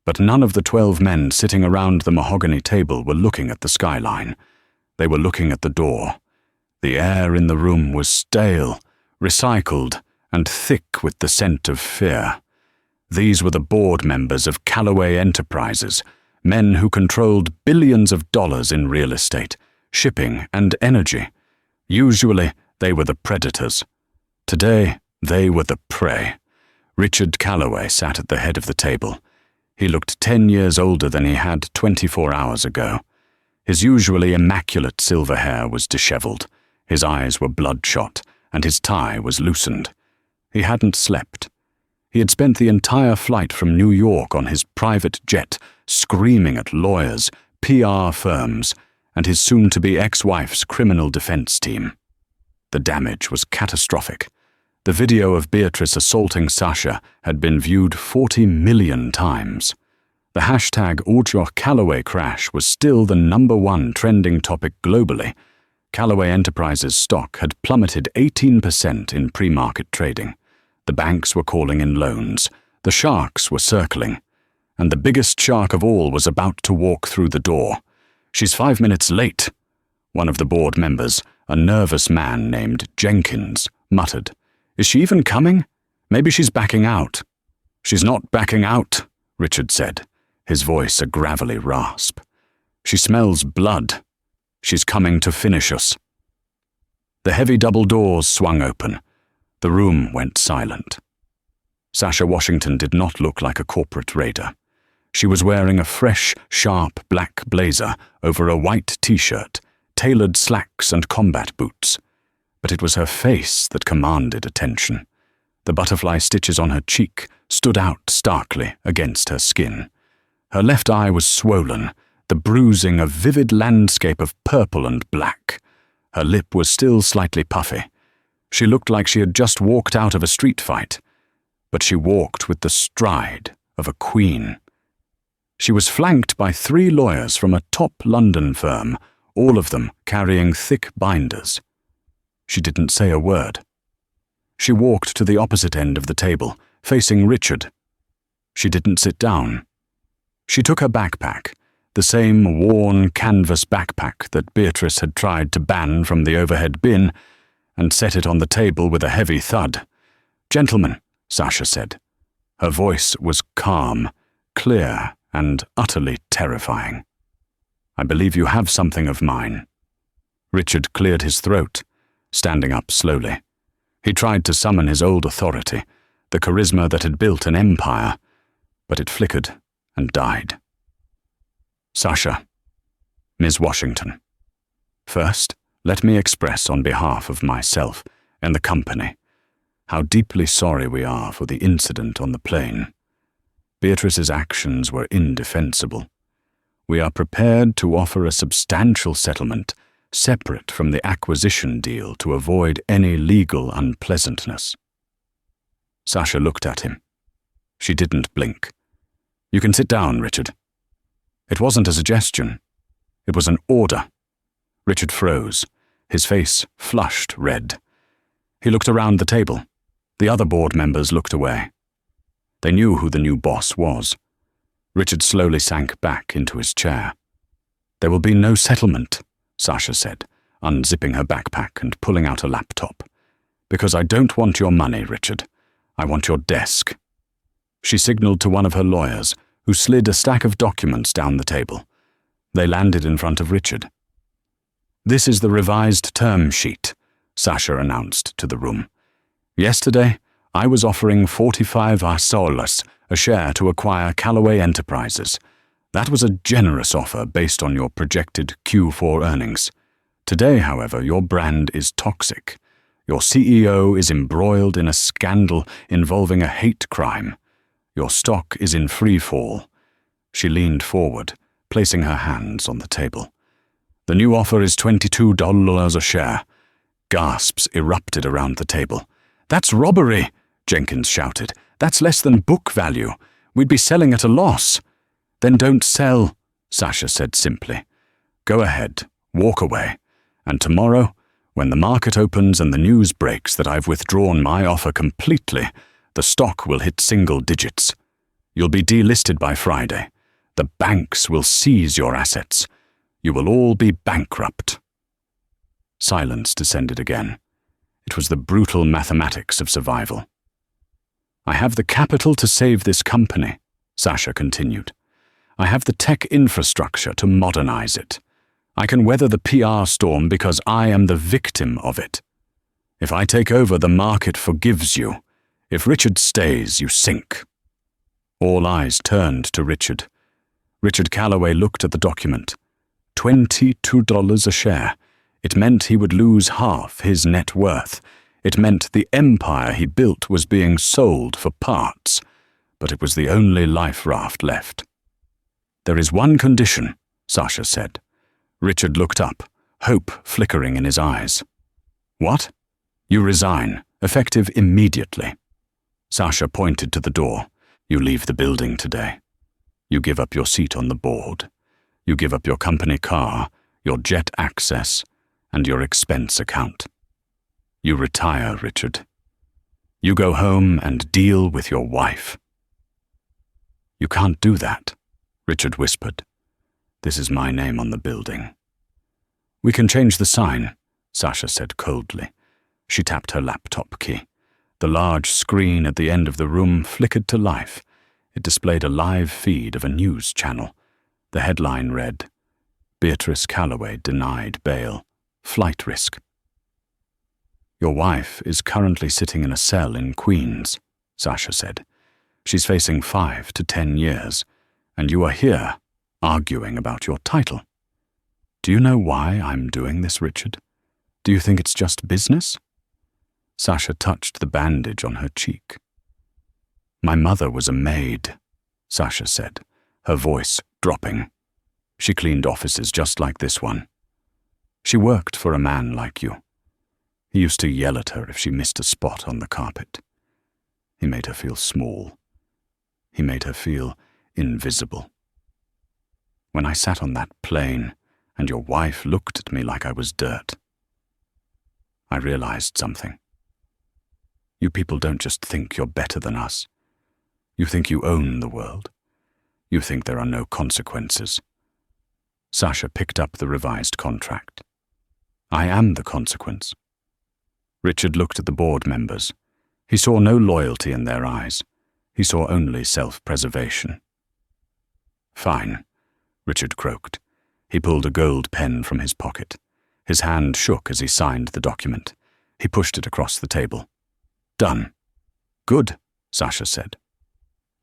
but none of the 12 men sitting around the mahogany table were looking at the skyline. They were looking at the door. The air in the room was stale, recycled, and thick with the scent of fear. These were the board members of Calloway Enterprises, men who controlled billions of dollars in real estate, shipping, and energy. Usually, they were the predators. Today, they were the prey. Richard Calloway sat at the head of the table. He looked 10 years older than he had 24 hours ago. His usually immaculate silver hair was disheveled, his eyes were bloodshot, and his tie was loosened. He hadn't slept. He had spent the entire flight from New York on his private jet, screaming at lawyers, PR firms, and his soon-to-be ex-wife's criminal defense team. The damage was catastrophic. The video of Beatrice assaulting Sasha had been viewed 40 million times. The hashtag #AltYourCalloway crash was still the #1 trending topic globally. Calloway Enterprises stock had plummeted 18% in pre-market trading. The banks were calling in loans. The sharks were circling. And the biggest shark of all was about to walk through the door. "She's 5 minutes late," one of the board members, a nervous man named Jenkins, muttered. "Is she even coming? Maybe she's backing out." "She's not backing out," Richard said, his voice a gravelly rasp. "She smells blood. She's coming to finish us." The heavy double doors swung open. The room went silent. Sasha Washington did not look like a corporate raider. She was wearing a fresh, sharp black blazer over a white t-shirt, tailored slacks and combat boots. But it was her face that commanded attention. The butterfly stitches on her cheek stood out starkly against her skin. Her left eye was swollen, the bruising a vivid landscape of purple and black. Her lip was still slightly puffy. She looked like she had just walked out of a street fight, but she walked with the stride of a queen. She was flanked by 3 lawyers from a top London firm, all of them carrying thick binders. She didn't say a word. She walked to the opposite end of the table, facing Richard. She didn't sit down. She took her backpack, the same worn canvas backpack that Beatrice had tried to ban from the overhead bin, and set it on the table with a heavy thud. "Gentlemen," Sasha said. Her voice was calm, clear, and utterly terrifying. "I believe you have something of mine." Richard cleared his throat, standing up slowly. He tried to summon his old authority, the charisma that had built an empire, but it flickered and died. "Sasha, Ms. Washington, first, let me express on behalf of myself and the company how deeply sorry we are for the incident on the plane. Beatrice's actions were indefensible. We are prepared to offer a substantial settlement separate from the acquisition deal to avoid any legal unpleasantness." Sasha looked at him. She didn't blink. "You can sit down, Richard." It wasn't a suggestion. It was an order. Richard froze, his face flushed red. He looked around the table. The other board members looked away. They knew who the new boss was. Richard slowly sank back into his chair. "There will be no settlement," Sasha said, unzipping her backpack and pulling out a laptop. "Because I don't want your money, Richard. I want your desk." She signaled to one of her lawyers, who slid a stack of documents down the table. They landed in front of Richard. "This is the revised term sheet," Sasha announced to the room. "Yesterday, I was offering 45 asserts a share to acquire Callaway Enterprises. That was a generous offer based on your projected Q4 earnings. Today, however, your brand is toxic. Your CEO is embroiled in a scandal involving a hate crime. Your stock is in free fall." She leaned forward, placing her hands on the table. "The new offer is $22 a share." Gasps erupted around the table. "That's robbery," Jenkins shouted. "That's less than book value. We'd be selling at a loss." "Then don't sell," Sasha said simply. "Go ahead, walk away, and tomorrow, when the market opens and the news breaks that I've withdrawn my offer completely, the stock will hit single digits. You'll be delisted by Friday. The banks will seize your assets. You will all be bankrupt." Silence descended again. It was the brutal mathematics of survival. "I have the capital to save this company," Sasha continued. "I have the tech infrastructure to modernize it. I can weather the PR storm because I am the victim of it. If I take over, the market forgives you. If Richard stays, you sink." All eyes turned to Richard. Richard Callaway looked at the document. $22 a share. It meant he would lose half his net worth. It meant the empire he built was being sold for parts, but it was the only life raft left. "There is one condition," Sasha said. Richard looked up, hope flickering in his eyes. "What?" "You resign, effective immediately." Sasha pointed to the door. "You leave the building today. You give up your seat on the board. You give up your company car, your jet access, and your expense account. You retire, Richard. You go home and deal with your wife." "You can't do that," Richard whispered. "This is my name on the building." "We can change the sign," Sasha said coldly. She tapped her laptop key. The large screen at the end of the room flickered to life. It displayed a live feed of a news channel. The headline read, "Beatrice Calloway denied bail. Flight risk." "Your wife is currently sitting in a cell in Queens," Sasha said. "She's facing 5 to 10 years, and you are here, arguing about your title. Do you know why I'm doing this, Richard? Do you think it's just business?" Sasha touched the bandage on her cheek. "My mother was a maid," Sasha said, her voice dropping. "She cleaned offices just like this one. She worked for a man like you. He used to yell at her if she missed a spot on the carpet. He made her feel small. He made her feel invisible. When I sat on that plane and your wife looked at me like I was dirt, I realized something. You people don't just think you're better than us. You think you own the world. You think there are no consequences." Sasha picked up the revised contract. "I am the consequence." Richard looked at the board members. He saw no loyalty in their eyes. He saw only self-preservation. "Fine," Richard croaked. He pulled a gold pen from his pocket. His hand shook as he signed the document. He pushed it across the table. "Done." "Good," Sasha said.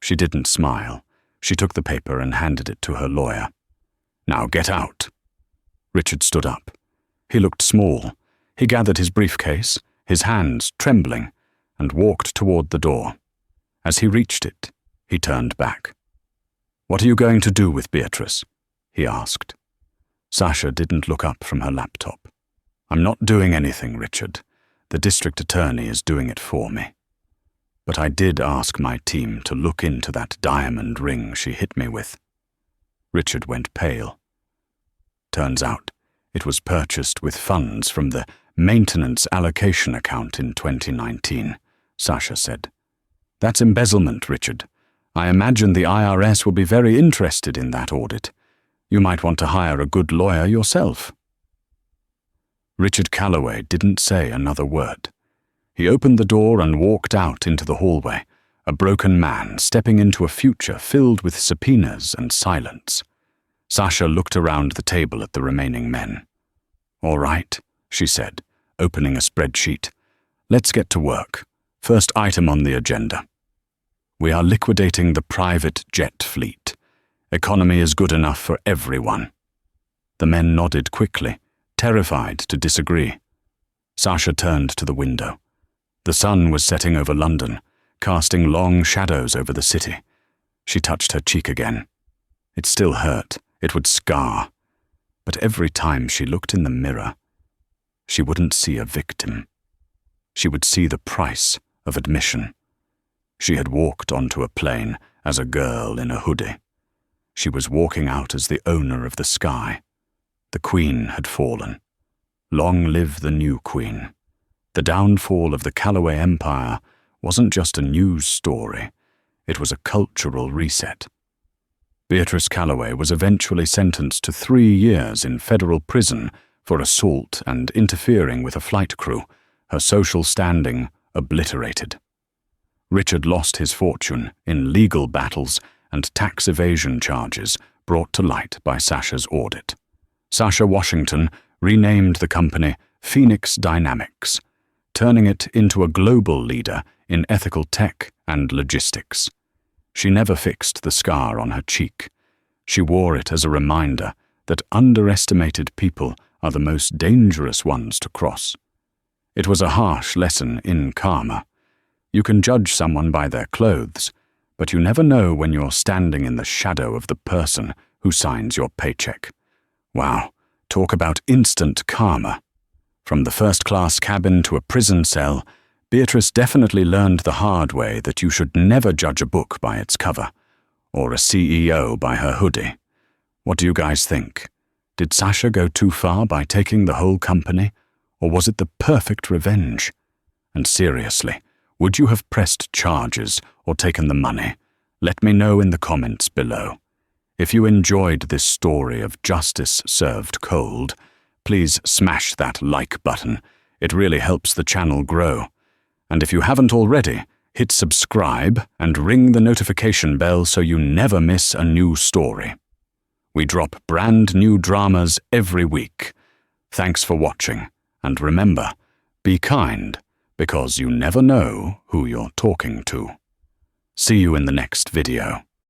She didn't smile. She took the paper and handed it to her lawyer. "Now get out." Richard stood up. He looked small. He gathered his briefcase, his hands trembling, and walked toward the door. As he reached it, he turned back. "What are you going to do with Beatrice?" he asked. Sasha didn't look up from her laptop. "I'm not doing anything, Richard. The district attorney is doing it for me. But I did ask my team to look into that diamond ring she hit me with." Richard went pale. "Turns out it was purchased with funds from the maintenance allocation account in 2019, Sasha said. "That's embezzlement, Richard. I imagine the IRS will be very interested in that audit. You might want to hire a good lawyer yourself." Richard Calloway didn't say another word. He opened the door and walked out into the hallway, a broken man stepping into a future filled with subpoenas and silence. Sasha looked around the table at the remaining men. "All right," she said, opening a spreadsheet. "Let's get to work. First item on the agenda. We are liquidating the private jet fleet. Economy is good enough for everyone." The men nodded quickly, terrified to disagree. Sasha turned to the window. The sun was setting over London, casting long shadows over the city. She touched her cheek again. It still hurt. It would scar. But every time she looked in the mirror, she wouldn't see a victim. She would see the price of admission. She had walked onto a plane as a girl in a hoodie. She was walking out as the owner of the sky. The queen had fallen. Long live the new queen. The downfall of the Calloway Empire wasn't just a news story. It was a cultural reset. Beatrice Calloway was eventually sentenced to 3 years in federal prison for assault and interfering with a flight crew, her social standing obliterated. Richard lost his fortune in legal battles and tax evasion charges brought to light by Sasha's audit. Sasha Washington renamed the company Phoenix Dynamics, turning it into a global leader in ethical tech and logistics. She never fixed the scar on her cheek. She wore it as a reminder that underestimated people are the most dangerous ones to cross. It was a harsh lesson in karma. You can judge someone by their clothes, but you never know when you're standing in the shadow of the person who signs your paycheck. Wow, talk about instant karma. From the first-class cabin to a prison cell, Beatrice definitely learned the hard way that you should never judge a book by its cover, or a CEO by her hoodie. What do you guys think? Did Sasha go too far by taking the whole company, or was it the perfect revenge? And seriously, would you have pressed charges or taken the money? Let me know in the comments below. If you enjoyed this story of justice served cold, please smash that like button. It really helps the channel grow. And if you haven't already, hit subscribe and ring the notification bell so you never miss a new story. We drop brand new dramas every week. Thanks for watching, and remember, be kind, because you never know who you're talking to. See you in the next video.